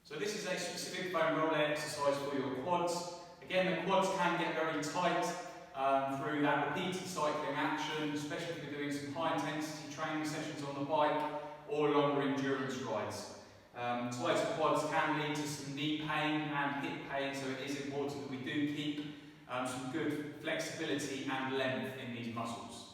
So this is a specific foam roller exercise for your quads. Again, the quads can get very tight through that repeated cycling action, especially if you're doing some high intensity training sessions on the bike or longer endurance rides. Tighter quads can lead to some knee pain and hip pain, so it is important that we do keep some good flexibility and length in these muscles.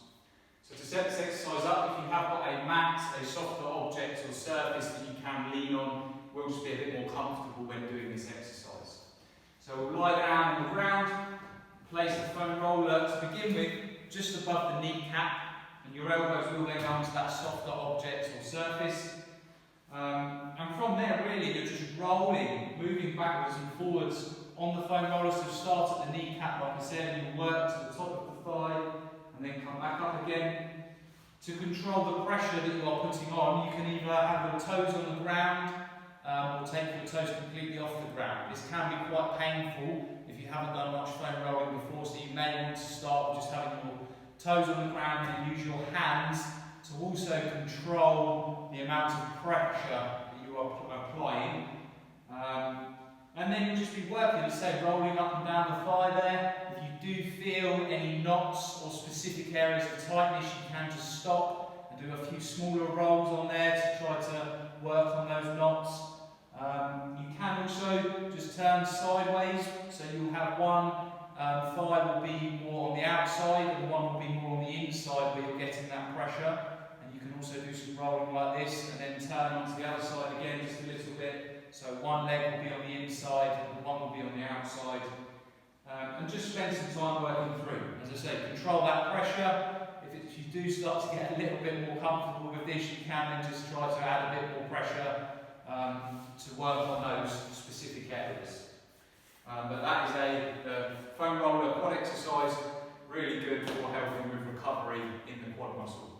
So to set this exercise up, if you have got a mat, a softer object or surface that you can lean on, we'll just be a bit more comfortable when doing this exercise. So we'll lie down on the ground, place the foam roller to begin with just above the kneecap, and your elbows will then go onto that softer object or surface. And from there really you're just rolling, moving backwards and forwards on the foam roller. So start at the kneecap like I said, and you'll work to the top of the thigh and then come back up again. To control the pressure that you are putting on, you can either have your toes on the ground or take your toes completely off the ground. This can be quite painful if you haven't done much foam rolling before, so you may want to start with just having your toes on the ground and use your hands to also control the amount of pressure that you are applying. And then you'll just be working, let's say, rolling up and down the thigh there. If you do feel any knots or specific areas of tightness, you can just stop and do a few smaller rolls on there to try to work on those knots. You can also just turn sideways, so you'll have one thigh will be more on the outside and one will be more on the inside where you're getting that pressure. And you can also do some rolling like this and then turn onto the other side again just a little bit. So one leg will be on the inside and one will be on the outside. And just spend some time working through. As I say, control that pressure. If you do start to get a little bit more comfortable with this, you can then just try to add a bit more pressure to work on those specific areas. But that is a foam roller quad exercise, really good for helping with recovery in the quad muscle.